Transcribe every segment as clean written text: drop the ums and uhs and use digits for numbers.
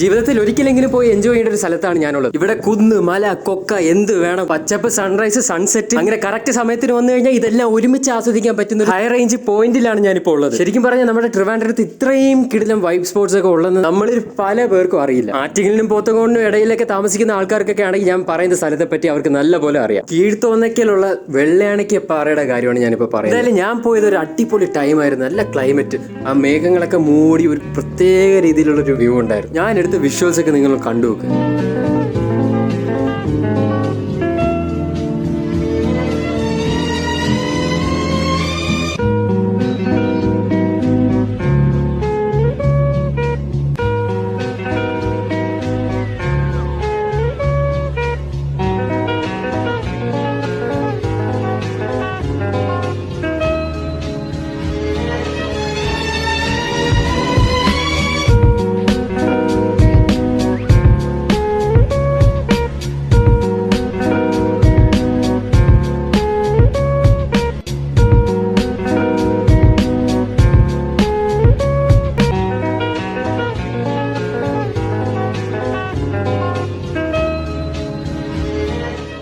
ജീവിതത്തിൽ ഒരിക്കലെങ്കിലും പോയി എൻജോയ് ചെയ്യേണ്ട ഒരു സ്ഥലത്താണ് ഞാനുള്ളത്. ഇവിടെ കുന്ന്, മല, കൊക്ക, എന്ത് വേണം, പച്ചപ്പ്, സൺറൈസ്, സൺസെറ്റ്, അങ്ങനെ കറക്റ്റ് സമയത്തിന് വന്നു കഴിഞ്ഞാൽ ഇതെല്ലാം ഒരുമിച്ച് ആസ്വദിക്കാൻ പറ്റുന്ന ഒരു ഹൈ റേഞ്ച് പോയിന്റിലാണ് ഞാനിപ്പോൾ ഉള്ളത്. ശരിക്കും പറഞ്ഞാൽ നമ്മുടെ ട്രിവാൻഡ്രത്ത് ഇത്രയും കിടിലം വൈബ് സ്പോർട്സ് ഒക്കെ ഉള്ളതെന്ന് നമ്മളിൽ പല പേർക്കും അറിയില്ല. ആറ്റിങ്ങലിനും പോത്തങ്കോടിനും ഇടയിലൊക്കെ താമസിക്കുന്ന ആൾക്കാർക്കൊക്കെ ആണെങ്കിൽ ഞാൻ പറയുന്ന സ്ഥലത്തെ പറ്റി അവർക്ക് നല്ല പോലെ അറിയാം. കീഴ്ത്തോന്നക്കലുള്ള വെള്ളയാണിക്ക പാറയുടെ കാര്യമാണ് ഞാനിപ്പോൾ പറയുന്നത്. എന്തായാലും ഞാൻ പോയത് ഒരു അടിപൊളി ടൈമായിരുന്നു. നല്ല ക്ലൈമറ്റ്, ആ മേഘങ്ങളൊക്കെ മൂടി ഒരു പ്രത്യേക രീതിയിലുള്ളൊരു വ്യൂ ഉണ്ടായിരുന്നു. ഞാൻ എടുത്ത വിഷ്വൽസ് ഒക്കെ നിങ്ങൾ കണ്ടു നോക്കുക.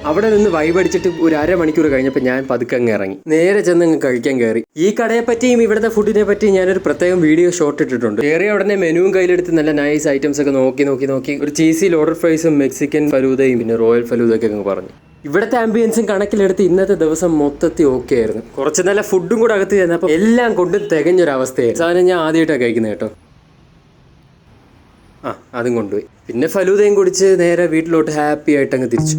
അവിടെ നിന്ന് വൈബ് അടിച്ചിട്ട് ഒരു അരമണിക്കൂർ കഴിഞ്ഞപ്പോൾ ഞാൻ പതുക്കെ അങ്ങ് ഇറങ്ങി നേരെ ചെന്ന് കഴിക്കാൻ കയറി. ഈ കടയെ പറ്റിയും ഇവിടുത്തെ ഫുഡിനെ പറ്റിയും ഞാനൊരു പ്രത്യേകം വീഡിയോ ഷോട്ട് ഇട്ടിട്ടുണ്ട്. കയറിയ ഉടനെ മെനുവും കയ്യിലെടുത്ത് നല്ല നൈസ് ഐറ്റംസ് ഒക്കെ നോക്കി ഒരു ചീസി ലോഡർ ഫ്രൈസും മെക്സിക്കൻ ഫലൂദയും പിന്നെ റോയൽ ഫലൂദയൊക്കെ അങ്ങ് പറഞ്ഞു. ഇവിടുത്തെ ആംബിയൻസും കണക്കിലെടുത്ത് ഇന്നത്തെ ദിവസം മൊത്തത്തിൽ ഓക്കെ ആയിരുന്നു. കുറച്ച് നല്ല ഫുഡും കൂടെ അകത്ത് ചെന്നപ്പോൾ എല്ലാം കൊണ്ടും തികഞ്ഞൊരവസ്ഥയായിരുന്നു. സാധനം ഞാൻ ആദ്യമായിട്ടാണ് കഴിക്കുന്നത് കേട്ടോ. അതും കൊണ്ടുപോയി. പിന്നെ ഫലൂദയും കുടിച്ച് നേരെ വീട്ടിലോട്ട് ഹാപ്പി ആയിട്ട് അങ്ങ് തിരിച്ചു.